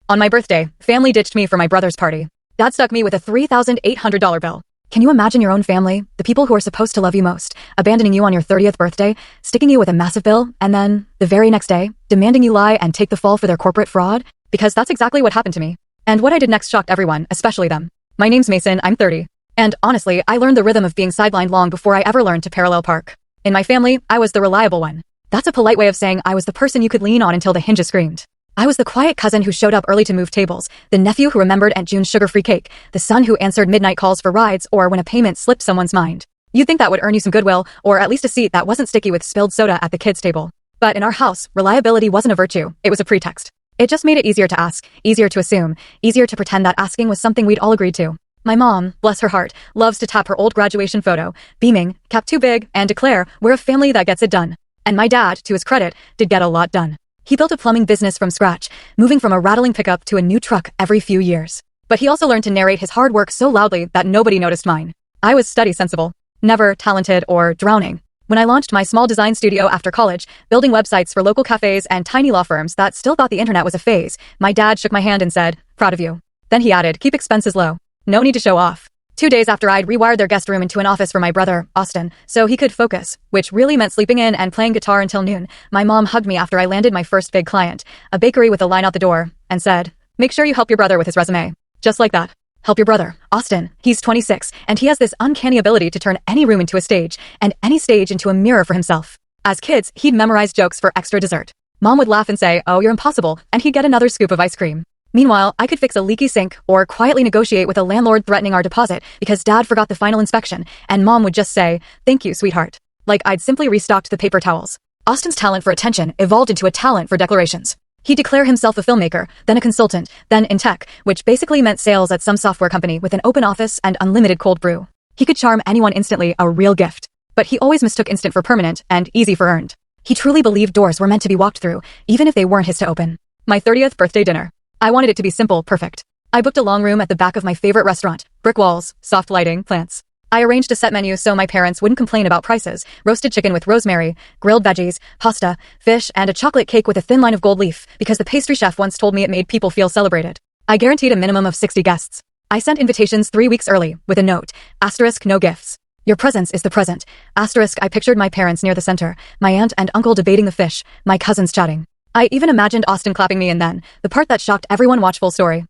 On my birthday, family ditched me for my brother's party. Dad stuck me with a $3,800 bill. Can you imagine your own family, the people who are supposed to love you most, abandoning you on your 30th birthday, sticking you with a massive bill, and then, the very next day, demanding you lie and take the fall for their corporate fraud? Because that's exactly what happened to me. And what I did next shocked everyone, especially them. My name's Mason, I'm 30. And honestly, I learned the rhythm of being sidelined long before I ever learned to parallel park. In my family, I was the reliable one. That's a polite way of saying I was the person you could lean on until the hinges screamed. I was the quiet cousin who showed up early to move tables, the nephew who remembered Aunt June's sugar-free cake, the son who answered midnight calls for rides or when a payment slipped someone's mind. You'd think that would earn you some goodwill, or at least a seat that wasn't sticky with spilled soda at the kids' table. But in our house, reliability wasn't a virtue, it was a pretext. It just made it easier to ask, easier to assume, easier to pretend that asking was something we'd all agreed to. My mom, bless her heart, loves to tap her old graduation photo, beaming, cap too big, and declare, we're a family that gets it done. And my dad, to his credit, did get a lot done. He built a plumbing business from scratch, moving from a rattling pickup to a new truck every few years. But he also learned to narrate his hard work so loudly that nobody noticed mine. I was study sensible, never talented or drowning. When I launched my small design studio after college, building websites for local cafes and tiny law firms that still thought the internet was a phase, my dad shook my hand and said, proud of you. Then he added, keep expenses low. No need to show off. 2 days after I'd rewired their guest room into an office for my brother, Austin, so he could focus, which really meant sleeping in and playing guitar until noon, my mom hugged me after I landed my first big client, a bakery with a line out the door, and said, make sure you help your brother with his resume. Just like that. Help your brother, Austin. He's 26, and he has this uncanny ability to turn any room into a stage, and any stage into a mirror for himself. As kids, he'd memorize jokes for extra dessert. Mom would laugh and say, oh, you're impossible, and he'd get another scoop of ice cream. Meanwhile, I could fix a leaky sink or quietly negotiate with a landlord threatening our deposit because Dad forgot the final inspection, and Mom would just say, thank you, sweetheart. Like I'd simply restocked the paper towels. Austin's talent for attention evolved into a talent for declarations. He'd declare himself a filmmaker, then a consultant, then in tech, which basically meant sales at some software company with an open office and unlimited cold brew. He could charm anyone instantly, a real gift. But he always mistook instant for permanent and easy for earned. He truly believed doors were meant to be walked through, even if they weren't his to open. My 30th birthday dinner. I wanted it to be simple, perfect. I booked a long room at the back of my favorite restaurant, brick walls, soft lighting, plants. I arranged a set menu so my parents wouldn't complain about prices, roasted chicken with rosemary, grilled veggies, pasta, fish, and a chocolate cake with a thin line of gold leaf, because the pastry chef once told me it made people feel celebrated. I guaranteed a minimum of 60 guests. I sent invitations 3 weeks early, with a note, asterisk no gifts. Your presence is the present. Asterisk I pictured my parents near the center, my aunt and uncle debating the fish, my cousins chatting. I even imagined Austin clapping me and then, the part that shocked everyone, watch full story.